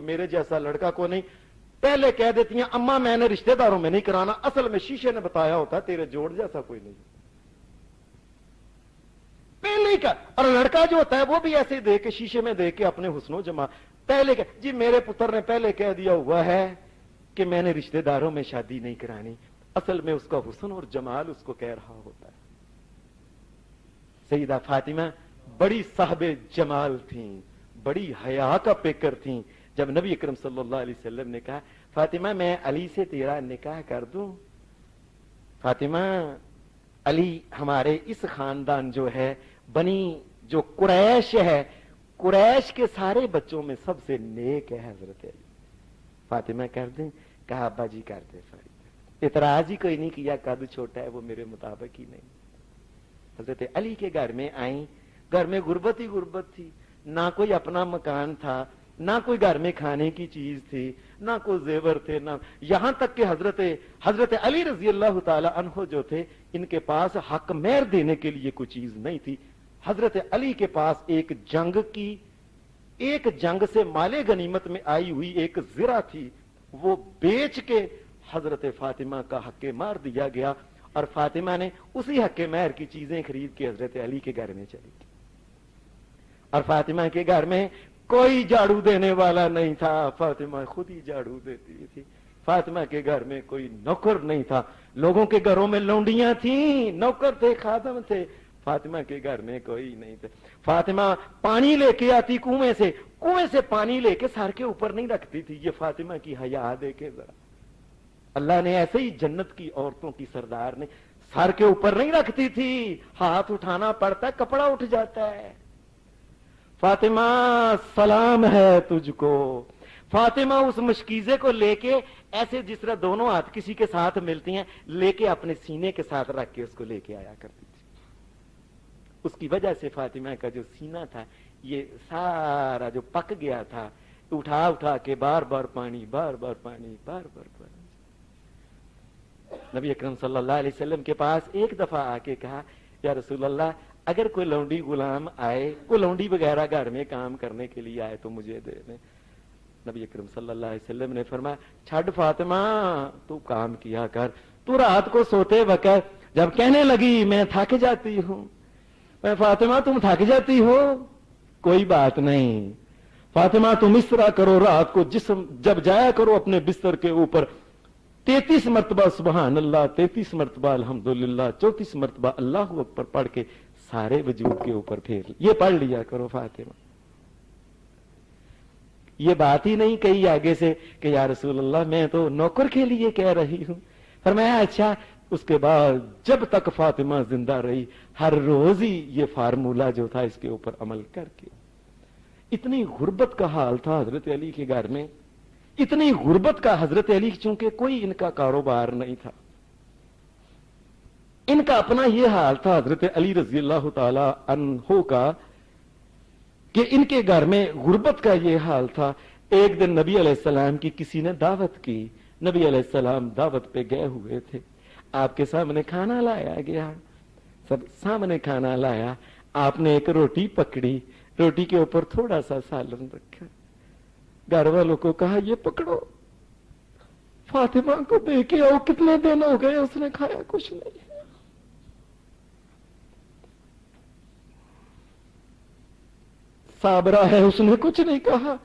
मेरे जैसा लड़का को नहीं, पहले कह देती हैं अम्मा मैंने रिश्तेदारों में नहीं कराना, असल में शीशे ने बताया होता तेरे जोड़ जैसा कोई नहीं, पहले ही का। और लड़का जो होता है वो भी ऐसे देख के, शीशे में देख के अपने हुस्नो जमा पहले जी मेरे पुत्र ने पहले कह दिया हुआ है कि मैंने रिश्तेदारों में शादी नहीं करानी, असल में उसका हुस्न और जमाल उसको कह रहा होता है। सईदा फातिमा बड़ी साहबे जमाल थी, बड़ी हया का पेकर थी। जब नबी अकरम सल्लल्लाहु अलैहि वसल्लम ने कहा, फातिमा मैं अली से तेरा निकाह कर दूं, फातिमा अली हमारे इस खानदान जो है बनी जो कुरैश है, कुरैश के सारे बच्चों में सबसे नेक है हजरत अली, फातिमा कर दें? कहा अब्बा जी कर दे। इतराज ही कोई नहीं किया, कद छोटा है वो मेरे मुताबिक ही नहीं। हजरत अली के घर में आई, घर में गुर्बत ही गुर्बत थी, ना कोई अपना मकान था, ना कोई घर में खाने की चीज थी, ना कोई जेवर थे, ना यहां तक कि हजरत अली रजी अल्लाह ताला अन्हो जो थे, इनके पास हक मेहर देने के लिए कोई चीज नहीं थी। हजरत अली के पास एक जंग से माले गनीमत में आई हुई एक जिरा थी, वो बेच के हजरत फातिमा का हक मार दिया गया, और फातिमा ने उसी हक महर की चीजें खरीद के हजरत अली के घर में चली गई। और फातिमा के घर में कोई झाड़ू देने वाला नहीं था, फातिमा खुद ही झाड़ू देती थी। फातिमा के घर में कोई नौकर नहीं था, लोगों के घरों में लौंडियां थी, नौकर थे, खादम थे, फातिमा के घर में कोई नहीं थे। फातिमा पानी लेके आती कुएं से पानी लेके सर के ऊपर नहीं रखती थी। ये फातिमा की हया देखे जरा, अल्लाह ने ऐसे ही जन्नत की औरतों की सरदार ने सर के ऊपर नहीं रखती थी, हाथ उठाना पड़ता, कपड़ा उठ जाता है। फातिमा सलाम है तुझको। फातिमा उस मशकीजे को लेके ऐसे जिस तरह दोनों हाथ किसी के साथ मिलती हैं, लेके अपने सीने के साथ रख के उसको लेके आया करती थी। उसकी वजह से फातिमा का जो सीना था ये सारा जो पक गया था, उठा उठा के बार बार पानी, बार बार पानी, बार बार पानी। नबी अकरम सल्लल्लाहु अलैहि वसल्लम के पास एक दफा आके कहा, या रसूल अल्लाह अगर कोई लौंडी गुलाम आए, कोई लौंडी वगैरह घर में काम करने के लिए आए तो मुझे दे दें। नबी अकरम सल्लल्लाहु अलैहि वसल्लम ने फरमाया, छड़ फातिमा तू काम किया कर, तू रात को सोते वक्त जब कहने लगी मैं थक जाती हूं, मैं फातिमा तुम थक जाती हो, कोई बात नहीं, फातिमा तुम इस तरह करो, रात को जिस्म जब जाया करो अपने बिस्तर के ऊपर 33 मरतबा सुबहान अल्लाह, 33 मरतबा अल्हम्दुलिल्लाह, 34 मरतबा अल्लाह अकबर पढ़ के सारे वजूद के ऊपर फेर ये पढ़ लिया करो फातिमा। ये बात ही नहीं कही आगे से कि या रसूल अल्लाह मैं तो नौकर के लिए कह रही हूं। फरमाया अच्छा। उसके बाद जब तक फातिमा जिंदा रही हर रोज ही ये फार्मूला जो था इसके ऊपर अमल करके। इतनी गुर्बत का हाल था हजरत अली के घर में, इतनी गुर्बत का हजरत अली, चूंकि कोई इनका कारोबार नहीं था, इनका अपना यह हाल था हजरत अली रजी अल्लाह तआला अन्हो का कि इनके घर में गुर्बत का यह हाल था। एक दिन नबी अलैहिस्सलाम की किसी ने दावत की, नबी अलैहिस्सलाम दावत पे गए हुए थे, आपके सामने खाना लाया गया, सब सामने खाना लाया, आपने एक रोटी पकड़ी, रोटी के ऊपर थोड़ा सा सालन रखा, घर वालों को कहा ये पकड़ो, फातिमा को दे के आओ, कितने दिन हो गए उसने खाया कुछ नहीं। साबरा है, उसने कुछ नहीं कहा।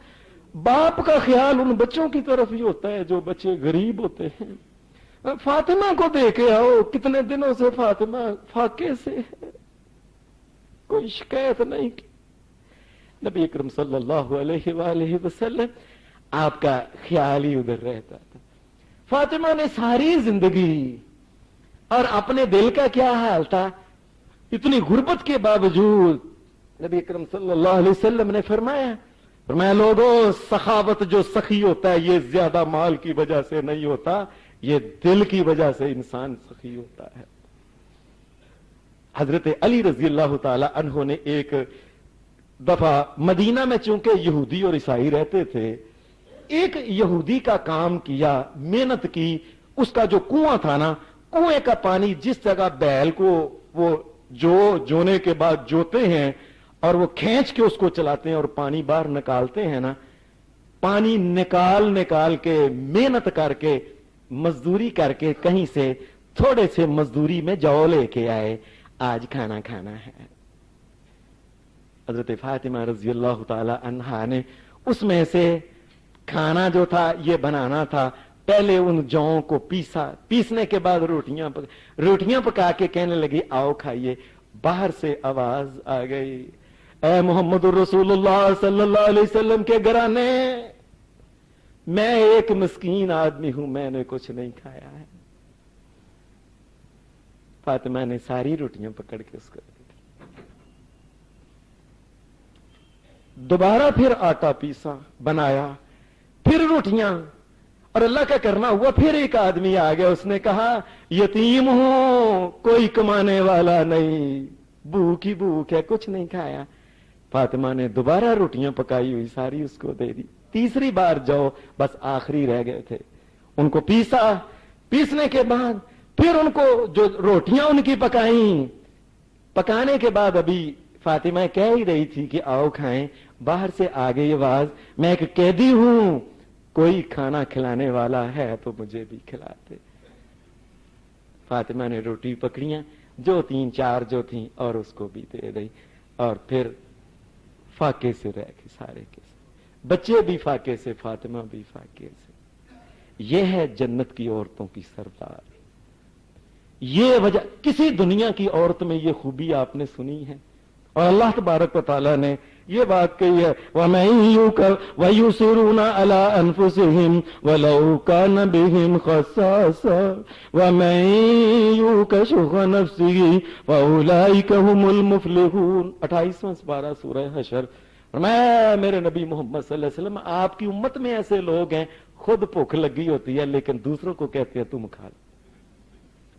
बाप का ख्याल उन बच्चों की तरफ ही होता है जो बच्चे गरीब होते हैं। फातिमा को दे के आओ, कितने दिनों से फातिमा फाके से है, कोई शिकायत नहीं की। नबी अकरम सल्लल्लाहु अलैहि वसल्लम आपका ख्याल ही उधर रहता था। फातिमा ने सारी जिंदगी, और अपने दिल का क्या हाल था, इतनी गुर्बत के बावजूद नबी अकरम सल्लल्लाहु अलैहि वसल्लम ने फरमाया लोगों, सखावत जो सखी होता है ये ज्यादा माल की वजह से नहीं होता, ये दिल की वजह से इंसान सखी होता है। हजरत अली रजी अल्लाह तआला अन्हो ने एक दफा मदीना में, चूंकि यहूदी और ईसाई रहते थे, एक यहूदी का काम किया, मेहनत की। उसका जो कुआं था ना, कुएं का पानी जिस जगह बैल को वो जोने के बाद जोते हैं और वो खींच के उसको चलाते हैं और पानी बाहर निकालते हैं ना, पानी निकाल के मेहनत करके मजदूरी करके कहीं से थोड़े से मजदूरी में जौ लेके आए, आज खाना खाना है। हजरत फातिमा रजी अल्लाह तआला अन्हा ने उसमें से खाना जो था ये बनाना था। पहले उन जौं को पीसा, पीसने के बाद रोटियां पका के कहने लगी आओ खाइए। बाहर से आवाज आ गई, ऐ मोहम्मद रसूलुल्लाह सल्लल्लाहु अलैहि वसल्लम के घराने, मैं एक मिस्कीन आदमी हूं, मैंने कुछ नहीं खाया है। फातिमा ने सारी रोटियां पकड़ के उसको दोबारा फिर आटा पीसा, बनाया, फिर रोटियां, और अल्लाह का करना हुआ फिर एक आदमी आ गया, उसने कहा यतीम हूं, कोई कमाने वाला नहीं, भूख ही भूख है, कुछ नहीं खाया। फातिमा ने दोबारा रोटियां पकाई हुई सारी उसको दे दी। तीसरी बार जाओ, बस आखिरी रह गए थे, उनको पीसा, पीसने के बाद फिर उनको जो रोटियां उनकी पकाई, पकाने के बाद अभी फातिमा कह ही रही थी कि आओ खाएं, बाहर से आ गई आवाज, मैं एक कैदी हूं, कोई खाना खिलाने वाला है तो मुझे भी खिलाते। फातिमा ने रोटी पकड़ियां, जो 3-4 जो थी, और उसको भी दे दी, और फिर फाके से रह के सारे के बच्चे भी फाके से, फातिमा भी फाके से। यह है जन्नत की औरतों की सरदार। ये वजह, किसी दुनिया की औरत में ये खूबी आपने सुनी है? और अल्लाह तबारक व तआला ने ये बात कही है, वयुसिरूना अला अनफुसिहिम वलौ कान बिहिम खसासा वमन युका शुह नफ्सिही फउलाइका हुमुल मुफलिहून। 28वां पारा सूरह हशर। मैं मेरे नबी मोहम्मद सल्लल्लाहु अलैहि वसल्लम, आपकी उम्मत में ऐसे लोग हैं खुद भूख लगी होती है लेकिन दूसरों को कहते हैं तुम खा लो।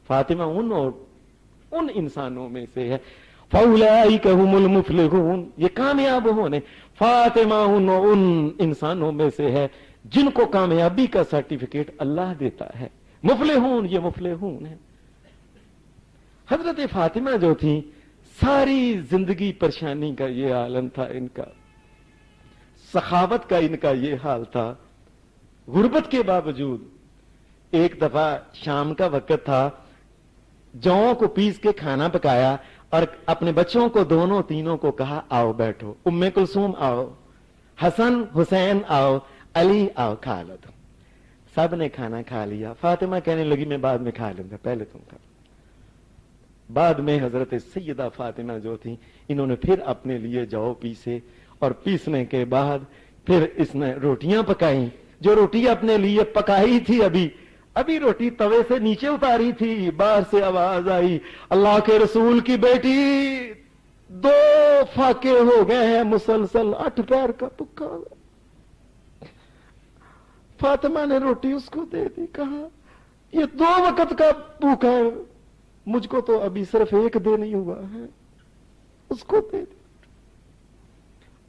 फातिमा उन इंसानों में से है। फौलाइका हुमुल मुफलिहून, ये कामयाब होने। फातिमा उन इंसानों में से है जिनको कामयाबी का सर्टिफिकेट अल्लाह देता है। मुफलिहून, ये मुफलिहून है। हजरत फातिमा जो थी, सारी जिंदगी परेशानी का ये आलम था इनका, सखावत का इनका ये हाल था, गुर्बत के बावजूद। एक दफा शाम का वक्त था, जौं को पीस के खाना पकाया और अपने बच्चों को दोनों तीनों को कहा आओ बैठो, उम्मे कुलसूम आओ। हसन हुसैन आओ, अली आओ, खा लो तुम। सब ने खाना खा लिया। फातिमा कहने लगी मैं बाद में खा लूंगा, पहले तुम खा। बाद में हजरत सैयदा फातिमा जो थी, इन्होंने फिर अपने लिए जौ पीसे, और पीसने के बाद फिर इसने रोटियां पकाई। जो रोटी अपने लिए पकाई थी, अभी रोटी तवे से नीचे उतारी थी, बाहर से आवाज आई, अल्लाह के रसूल की बेटी 2 फाके हो गए हैं मुसलसल, 8 पैर का भूखा। फातिमा ने रोटी उसको दे दी, कहा ये 2 वक्त का भूखा है, मुझको तो अभी सिर्फ 1 दिन ही हुआ है, उसको दे दी।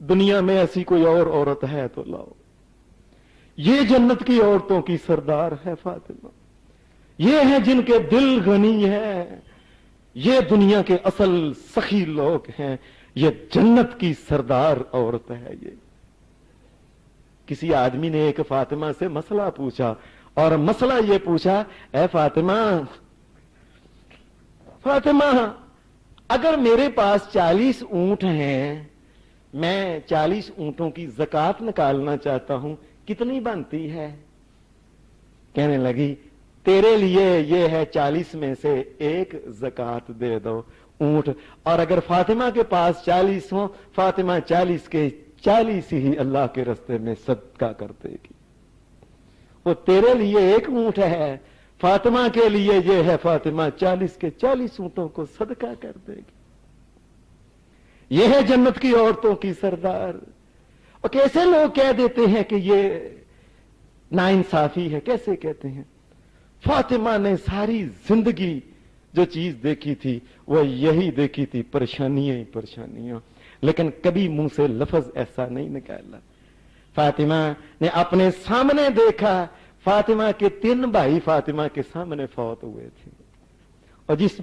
दुनिया में ऐसी कोई और औरत है तो लाओ। ये जन्नत की औरतों की सरदार है फातिमा। ये हैं जिनके दिल गनी है, ये दुनिया के असल सखी लोग हैं, ये जन्नत की सरदार औरत है। ये किसी आदमी ने एक फातिमा से मसला पूछा, और मसला ये पूछा, ए फातिमा, फातिमा अगर मेरे पास 40 ऊंट हैं, मैं 40 ऊंटों की ज़कात निकालना चाहता हूं, कितनी बनती है? कहने लगी तेरे लिए ये है 40 में से 1 ज़कात दे दो ऊंट। और अगर फातिमा के पास 40 हो, फातिमा 40 के 40 ही अल्लाह के रास्ते में सदका कर देगी। वो तेरे लिए 1 ऊंट है, फातिमा के लिए ये है, फातिमा 40 के 40 ऊंटों को सदका कर देगी। ये है जन्नत की औरतों की सरदार। और कैसे लोग कह देते हैं कि ये नाइंसाफी है, कैसे कहते हैं? फातिमा ने सारी जिंदगी जो चीज देखी थी वो यही देखी थी, परेशानियां ही परेशानियां, लेकिन कभी मुंह से लफ्ज ऐसा नहीं निकाला। फातिमा ने अपने सामने देखा, फातिमा के 3 भाई फातिमा के सामने फौत हुए थे, और जिस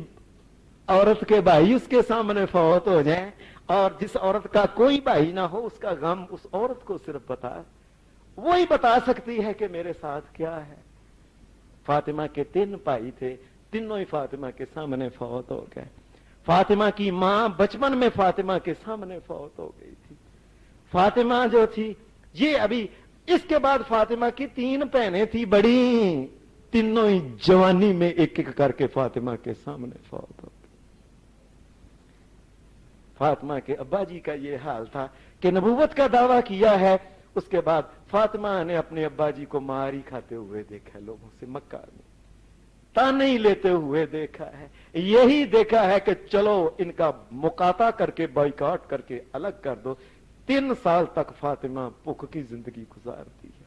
औरत के भाई उसके सामने फौत हो जाए, और जिस औरत का कोई भाई ना हो, उसका गम उस औरत को सिर्फ वो ही बता सकती है कि मेरे साथ क्या है। फातिमा के 3 भाई थे, तीनों ही फातिमा के सामने फौत हो गए। फातिमा की मां बचपन में फातिमा के सामने फौत हो गई थी। फातिमा जो थी ये अभी, इसके बाद फातिमा की 3 बहनें थी बड़ी, तीनों ही जवानी में एक एक करके फातिमा के सामने फौत हो गई। फातिमा के अब्बा जी का ये हाल था कि नबूवत का दावा किया है, उसके बाद फातिमा ने अपने अब्बा जी को मार ही खाते हुए देखा है, लोगों से मक्का में ताने ही लेते हुए देखा है। यही देखा है कि चलो इनका मुकाता करके, बॉयकॉट करके अलग कर दो। 3 साल तक फातिमा भूख की जिंदगी गुजारती है।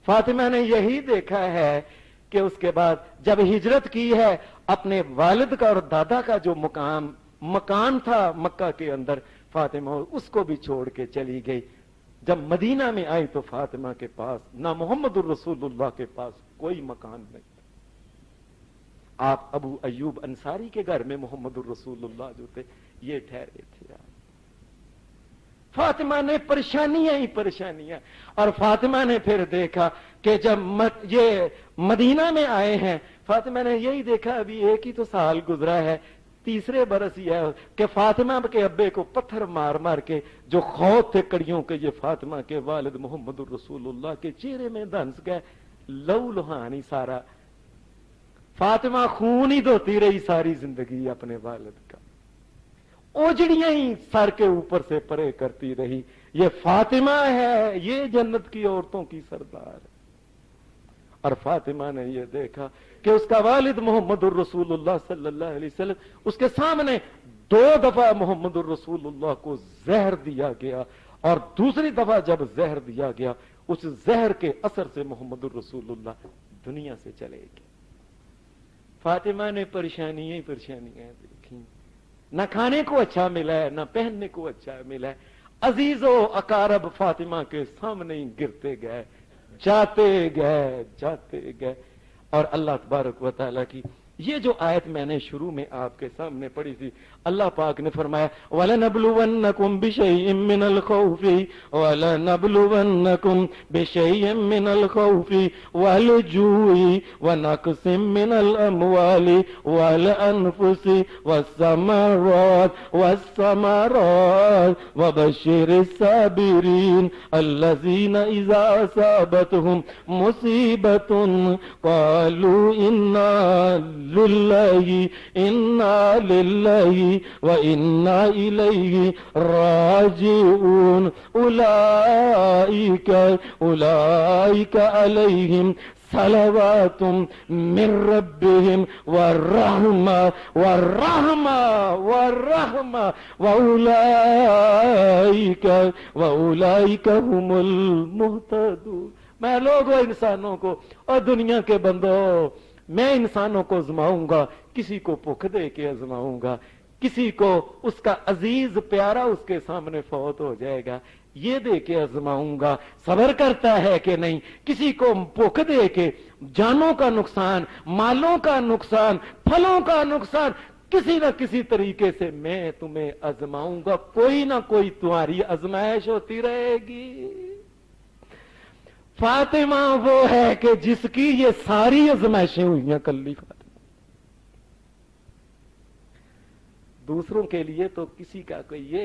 फातिमा ने यही देखा है कि उसके बाद जब हिजरत की है, अपने वालिद का और दादा का जो मकान था मक्का के अंदर, फातिमा उसको भी छोड़ के चली गई। जब मदीना में आई तो फातिमा के पास ना मोहम्मदुर रसूलुल्लाह के पास कोई मकान नहीं था। आप अबू अयूब अंसारी के घर में मोहम्मदुर रसूलुल्लाह जो थे ये ठहरे थे। फातिमा ने परेशानियां ही परेशानियां। और फातिमा ने फिर देखा कि जब ये मदीना में आए हैं, फातिमा ने यही देखा, अभी 1 ही तो साल गुजरा है, 3रे बरस ही है कि फातिमा के अब्बे को पत्थर मार मार के जो खौफ थे कड़ियों के, ये फातिमा के वालिद मोहम्मदुर रसूलुल्लाह के चेहरे में धंस गए। लहू लुहानी सारा, फातिमा खून ही धोती रही सारी जिंदगी अपने वालिद का, ओजड़ियां ही सर के ऊपर से परे करती रही। ये फातिमा है, ये जन्नत की औरतों की सरदार। और फातिमा ने ये देखा कि उसका वालिद मोहम्मदुर रसूलुल्लाह सल्लल्लाहु अलैहि वसल्लम, उसके सामने 2 दफा मोहम्मदुर रसूलुल्लाह को जहर दिया गया, और दूसरी दफा जब जहर दिया गया, उस जहर के असर से मोहम्मदुर रसूलुल्लाह दुनिया से चले गए। फातिमा ने परेशानियां ही परेशानियां देखी, न खाने को अच्छा मिला है, न पहनने को अच्छा मिला है। अजीजो अकारब फातिमा के सामने ही गिरते गए, जाते गए। और अल्लाह तबारक व तआला की یہ جو آیت میں نے شروع میں آپ کے سامنے پڑھی تھی، اللہ پاک نے فرمایا وَلَنَبْلُوَنَّكُمْ بِشَيْءٍ مِّنَ الْخَوْفِ وَلَنَبْلُوَنَّكُمْ بِشَيْءٍ مِّنَ الْخَوْفِ وَالْجُوعِ وَنَقْصٍ مِّنَ الْأَمْوَالِ وَالْأَنفُسِ وَالثَّمَرَاتِ وَبَشِّرِ الصَّابِرِينَ الَّذِينَ إِذَا أَصَابَتْهُمْ مُصِيبَةٌ قَالُوا إِنَّا لِلَّهِ وَإِنَّا إِلَيْهِ راجعون أولئك عليهم صلوات من ربهم والرحمة وأولئك هم المهتدون۔ میں لوگوں انسانوں کو اور دنیا کے بندوں، میں انسانوں کو آزماؤں گا، کسی کو بھوک دے کے آزماؤں گا، کسی کو اس کا عزیز پیارا اس کے سامنے فوت ہو جائے گا، یہ دے کے آزماؤں گا صبر کرتا ہے کہ نہیں، کسی کو بھوک دے کے جانوں کا نقصان، مالوں کا نقصان، پھلوں کا نقصان، کسی نہ کسی طریقے سے میں تمہیں آزماؤں گا، کوئی نہ کوئی تمہاری آزمائش ہوتی رہے گی۔ فاطمہ وہ ہے کہ جس کی یہ ساری آزمائشیں ہوئی ہیں کلی فاطمہ۔ دوسروں کے لیے تو کسی کا کوئی یہ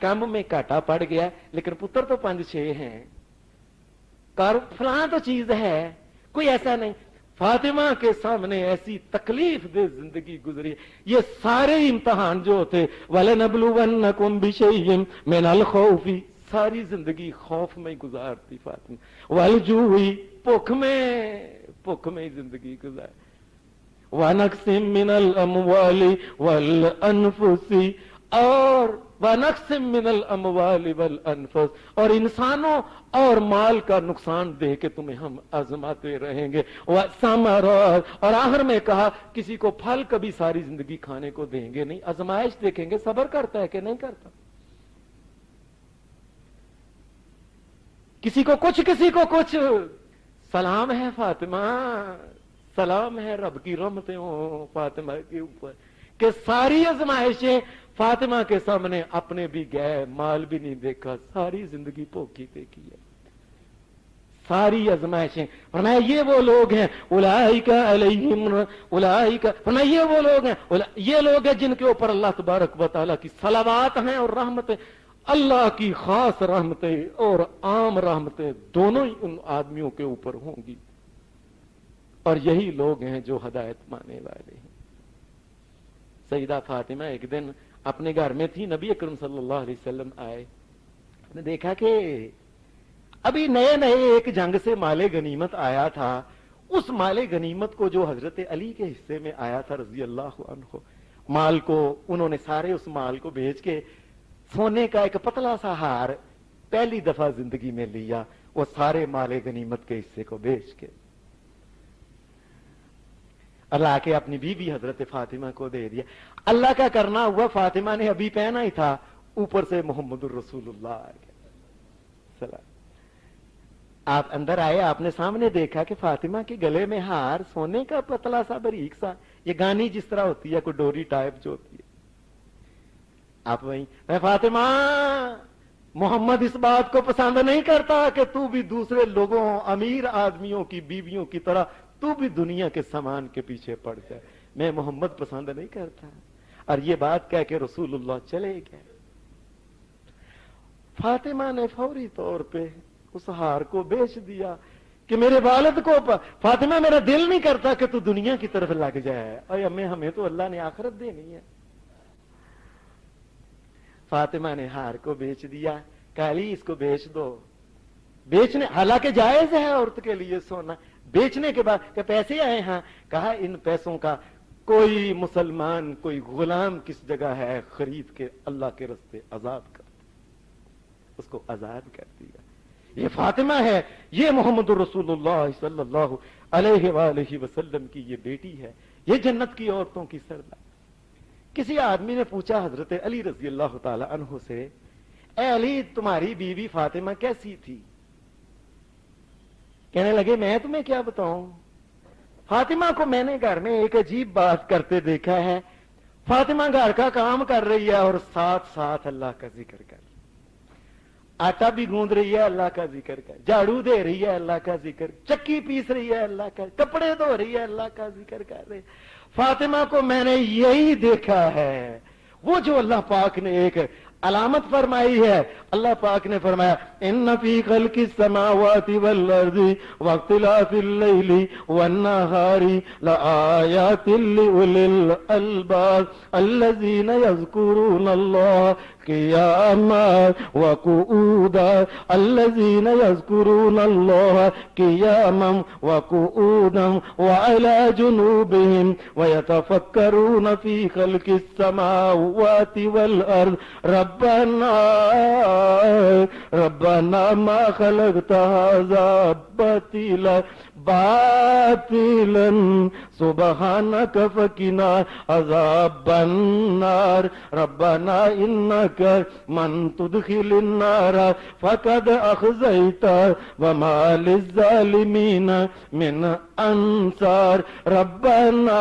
کم میں کاٹا پڑ گیا، لیکن پتر تو 5-6 ہیں، فلاں تو چیز ہے، کوئی ایسا نہیں۔ فاطمہ کے سامنے ایسی تکلیف دہ زندگی گزری، یہ سارے امتحان جو ہوتے وَلَنَبْلُوَنَّكُمْ بِشَيْءٍ مِّنَ الْخَوْفِ، ساری زندگی خوف میں گزارتی فاطمہ، وَالْجُوعِ، بھوک میں زندگی گزار، وَنَقْصٍ مِّنَ الْأَمْوَالِ وَالْأَنفُسِ، اور وَنَقْصٍ مِّنَ الْأَمْوَالِ وَالْأَنفُسِ، اور انسانوں اور مال کا نقصان دے کے تمہیں ہم آزماتے رہیں گے، وَالثَّمَرَاتِ، اور آخر میں کہا کسی کو پھل کبھی ساری زندگی کھانے کو دیں گے نہیں، آزمائش دیکھیں گے صبر کرتا ہے کہ نہیں کرتا، کسی کو کچھ۔ سلام ہے فاطمہ، سلام ہے رب کی رحمتیں ہوں فاطمہ کے اوپر کہ ساری آزمائشیں فاطمہ کے سامنے اپنے بھی گئے، مال بھی نہیں دیکھا، ساری زندگی بھوکی دیکھی ہے، ساری آزمائشیں۔ فرمایا یہ وہ لوگ ہیں اولئک علیہم، فرمایا یہ لوگ ہیں جن کے اوپر اللہ تبارک و تعالیٰ کی صلوات ہیں اور رحمتیں، اللہ کی خاص رحمتیں اور عام رحمتیں دونوں ہی ان آدمیوں کے اوپر ہوں گی، اور یہی لوگ ہیں جو ہدایت پانے والے ہیں۔ سیدہ فاطمہ ایک دن اپنے گھر میں تھی، نبی اکرم صلی اللہ علیہ وسلم آئے، نے دیکھا کہ ابھی نئے ایک جنگ سے مال غنیمت آیا تھا، اس مال غنیمت کو جو حضرت علی کے حصے میں آیا تھا رضی اللہ عنہ، مال کو انہوں نے سارے اس مال کو بیچ کے سونے کا ایک پتلا سا ہار پہلی دفعہ زندگی میں لیا، وہ سارے مال غنیمت کے حصے کو بیچ کے اللہ کے اپنی بیوی حضرت فاطمہ کو دے دیا۔ اللہ کا کرنا ہوا، فاطمہ نے ابھی پہنا ہی تھا، اوپر سے محمد الرسول اللہ آ گیا۔ آپ اندر آئے، آپ نے سامنے دیکھا کہ فاطمہ کے گلے میں ہار سونے کا پتلا سا باریک سا، یہ گانی جس طرح ہوتی ہے کوئی ڈوری ٹائپ جو ہوتی ہے، آپ وہیں فاطمہ محمد اس بات کو پسند نہیں کرتا کہ تو بھی دوسرے لوگوں امیر آدمیوں کی بیویوں کی طرح تو بھی دنیا کے سامان کے پیچھے پڑ جائے، میں محمد پسند نہیں کرتا۔ اور یہ بات کہہ کے رسول اللہ چلے گئے۔ فاطمہ نے فوری طور پہ اس ہار کو بیچ دیا کہ میرے والد کو فاطمہ میرا دل نہیں کرتا کہ تو دنیا کی طرف لگ جائے، اور ہمیں تو اللہ نے آخرت دینی ہے۔ فاطمہ نے ہار کو بیچ دیا، کہا علی اس کو بیچ دو، بیچنے حالانکہ جائز ہے عورت کے لیے سونا، بیچنے کے بعد کہ پیسے آئے، ہاں، کہا ان پیسوں کا کوئی مسلمان کوئی غلام کس جگہ ہے خرید کے اللہ کے راستے آزاد کر، اس کو آزاد کر دیا۔ یہ فاطمہ ہے، یہ محمد رسول اللہ صلی اللہ علیہ وآلہ وسلم کی یہ بیٹی ہے، یہ جنت کی عورتوں کی سردار۔ کسی آدمی نے پوچھا حضرت علی رضی اللہ تعالی عنہ سے، اے علی تمہاری بیوی فاطمہ کیسی تھی؟ کہنے لگے میں تمہیں کیا بتاؤں، फातिमा को मैंने घर में एक अजीब बात करते देखा है। फातिमा घर का काम कर रही है और साथ साथ अल्लाह का जिक्र कर, आटा भी गूंद रही है अल्लाह का जिक्र कर, झाड़ू दे रही है अल्लाह का जिक्र, चक्की पीस रही है अल्लाह का, कपड़े धो रही है अल्लाह का जिक्र कर रहे। फातिमा को मैंने यही देखा है। वो जो अल्लाह पाक ने एक अलामत फरमाई है, अल्लाह पाक ने फरमाया इन्न फी खल्किस समावाति वल अर्दि वख्तिलाफिल लैलि वन नहारी लआयातिल लिउलिल अलबाब अल्लज़ीना यज़्कुरूनल्लाह क़ियामन व क़ुऊदन अल्लज़ीना यज़्कुरूनल्लाह क़ियामन व क़ुऊदन व अला जुनूबिहिम व यतफ़क्करून फी खल्किस समावाति वल अर्द रब्बना रब्बना मा खलक़्त हाज़ा बातिलन सुब्हानक फकिना अज़ाबन नार रब्बना इन्नक मन तुदखिलिन नार फकद अख़ज़ैता व मा लिज़्ज़ालिमीन मिन अंसार रब्बना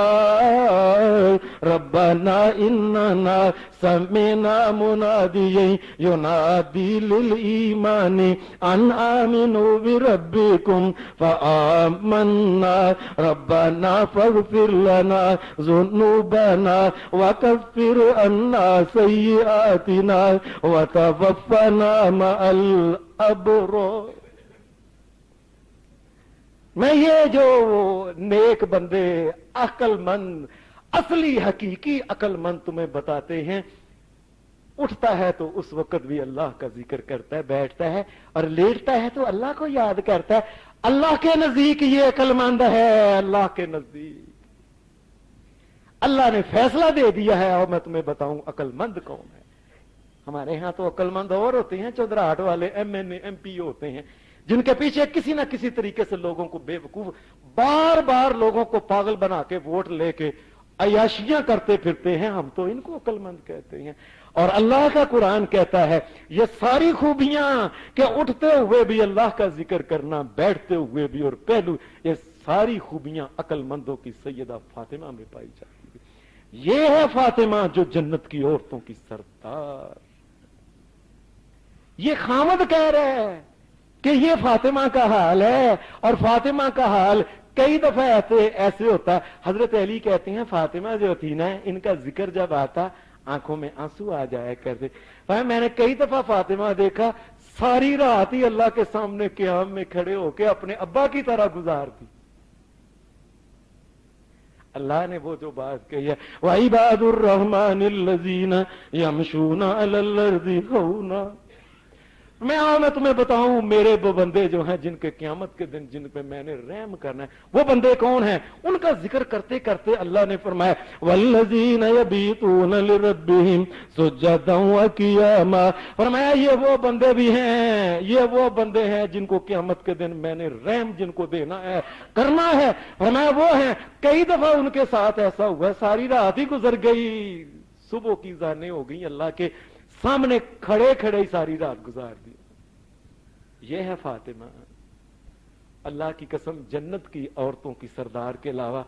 रब्बना इन्नना समिअना मुनादियन युनादी लिल ईमानि अन आमिनू बिरब्बिकुम फआमन्ना रब्बना फग़फ़िर लना ज़ुनूबना व कफ़्फ़िर अन्ना सय्यिआतिना व तवफ़्फ़ना मअल अबरार। मैं ये जो नेक बंदे अक्लमंद असली हकीकी अक्लमंद तुम्हें बताते हैं, उठता है तो उस वक्त भी अल्लाह का जिक्र करता है, बैठता है और लेटता है तो अल्लाह को याद करता है। अल्लाह के नजदीक ये अक्लमंद है। अल्लाह के नजदीक अल्लाह ने फैसला दे दिया है। और मैं तुम्हें बताऊं अक्लमंद कौन है। हमारे यहां तो अक्लमंद और होते हैं, चौधराहट वाले एमएनए एमपी होते हैं, जिनके पीछे किसी ना किसी तरीके से लोगों को बेवकूफ, बार बार लोगों को पागल बना के वोट लेके अयाशियां करते फिरते हैं। हम तो इनको अक्लमंद कहते हैं। और अल्लाह का कुरान कहता है ये सारी खूबियां कि उठते हुए भी अल्लाह का जिक्र करना, बैठते हुए भी और पहलू, ये सारी खूबियां अक्लमंदों की सैयदा फातिमा में पाई जाती है। ये है फातिमा जो जन्नत की औरतों की सरदार। ये खामद कह रहे हैं कि ये फातिमा का हाल है। और फातिमा का हाल कई दफा ऐसे होता है। हजरत अली कहते हैं फातिमा जो थी ना, इनका जिक्र जब आता आंखों में आंसू आ जाया करते। भाई मैंने कई दफा फातिमा देखा सारी रात ही अल्लाह के सामने क़याम में खड़े होके अपने अब्बा की तरह गुजार दी। अल्लाह ने वो जो बात कही है व इबादुर रहमानिल्लज़ीना यमशूना अलल अर्दि हौना। मैं तुम्हें बताऊं मेरे वो बंदे जो हैं जिनके क़यामत के दिन जिन पे मैंने रहम करना है, वो बंदे कौन हैं? उनका जिक्र करते करते अल्लाह ने फरमाया वल्लज़ीना यबीतूना लिरब्बिहिम सुज्जदन व क़ियामा। फरमाया ये वो बंदे भी हैं, ये वो बंदे हैं जिनको क़यामत के दिन मैंने रहम जिनको देना है, करना है। फरमाया वो हैं। कई दफा उनके साथ ऐसा हुआ सारी रात ही गुजर गई, सुबह की जाने हो गई, अल्लाह के सामने खड़े खड़े ही सारी रात गुजार दी। यह है फातिमा। अल्लाह की कसम जन्नत की औरतों की सरदार के अलावा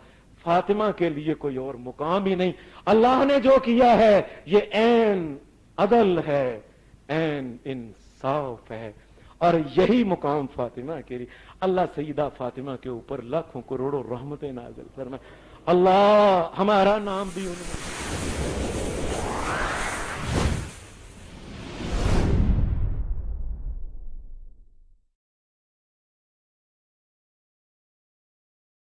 फातिमा के लिए कोई और मुकाम ही नहीं। अल्लाह ने जो किया है ये ऐन अदल है, ऐन इंसाफ है। और यही मुकाम फातिमा के लिए। अल्लाह सईदा फातिमा के ऊपर लाखों करोड़ों रहमतें नाज़िल फरमाए। अल्लाह हमारा नाम भी उनमें